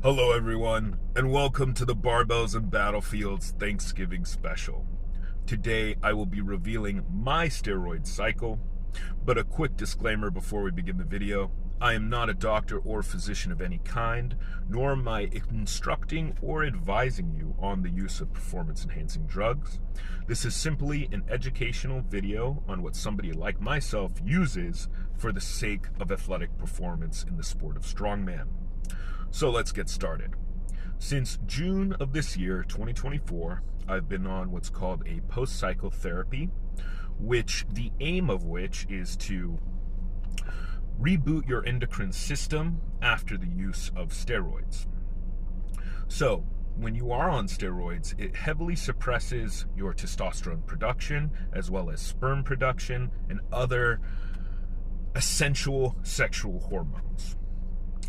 Hello everyone, and welcome to the Barbells and Battlefields Thanksgiving special. Today I will be revealing my steroid cycle, but a quick disclaimer before we begin the video. I am not a doctor or physician of any kind, nor am I instructing or advising you on the use of performance-enhancing drugs. This is simply an educational video on what somebody like myself uses for the sake of athletic performance in the sport of strongman. So let's get started. Since June of this year, 2024, I've been on what's called a post-cycle therapy, which the aim of which is to reboot your endocrine system after the use of steroids. So when you are on steroids, it heavily suppresses your testosterone production, as well as sperm production and other essential sexual hormones.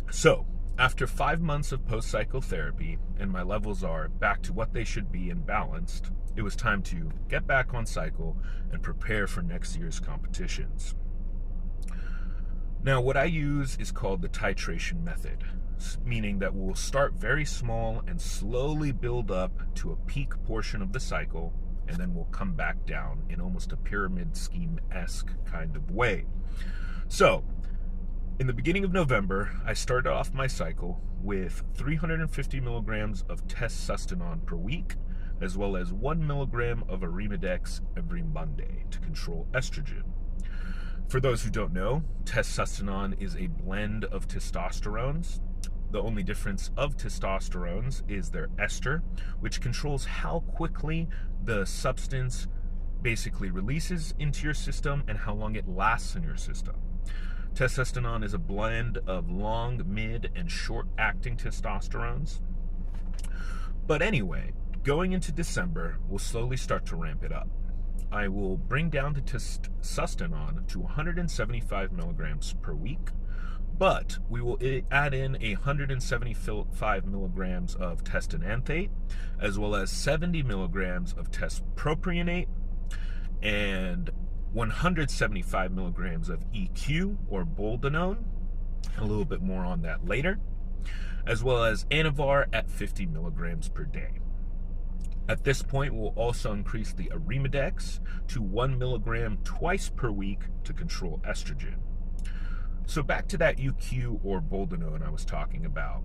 So after 5 months of post-cycle therapy, and my levels are back to what they should be and balanced, it was time to get back on cycle and prepare for next year's competitions. Now, what I use is called the titration method, meaning that we'll start very small and slowly build up to a peak portion of the cycle, and then we'll come back down in almost a pyramid scheme-esque kind of way. So, in the beginning of November, I started off my cycle with 350 milligrams of testosterone per week, as well as 1 milligram of Arimidex every Monday to control estrogen. For those who don't know, testosterone is a blend of testosterones. The only difference of testosterones is their ester, which controls how quickly the substance basically releases into your system and how long it lasts in your system. Testosterone is a blend of long, mid, and short-acting testosterones. But anyway, going into December, we'll slowly start to ramp it up. I will bring down the testosterone to 175 milligrams per week, but we will add in 175 milligrams of testosterone, as well as 70 milligrams of testopropionate, and 175 milligrams of EQ or boldenone, a little bit more on that later, as well as Anavar at 50 milligrams per day. At this point, we'll also increase the Arimidex to 1 milligram twice per week to control estrogen. So back to that EQ or boldenone I was talking about.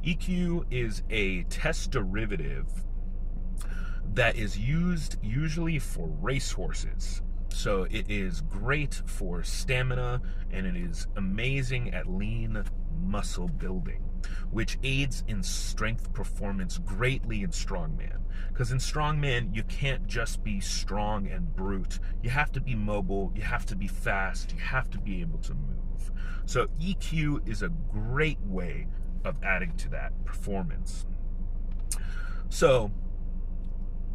EQ is a test derivative that is used usually for racehorses. So it is great for stamina, and it is amazing at lean muscle building, which aids in strength performance greatly in strongman. Because in strongman, you can't just be strong and brute. You have to be mobile, you have to be fast, you have to be able to move. So EQ is a great way of adding to that performance. So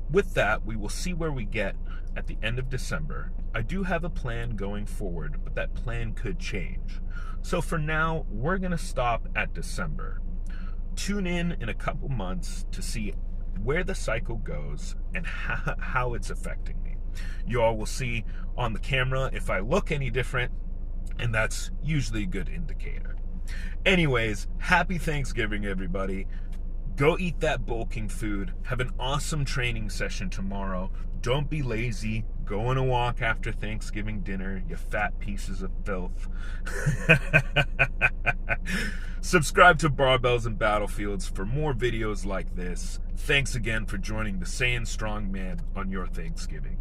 with that, we will see where we get at the end of December. I do have a plan going forward, but that plan could change. So for now, we're going to stop at December. Tune in a couple months to see where the cycle goes and how it's affecting me. You all will see on the camera if I look any different, and that's usually a good indicator. Anyways, happy Thanksgiving, everybody. Go eat that bulking food. Have an awesome training session tomorrow. Don't be lazy. Go on a walk after Thanksgiving dinner, you fat pieces of filth. Subscribe to Barbells and Battlefields for more videos like this. Thanks again for joining the Saiyan Strongman on your Thanksgiving.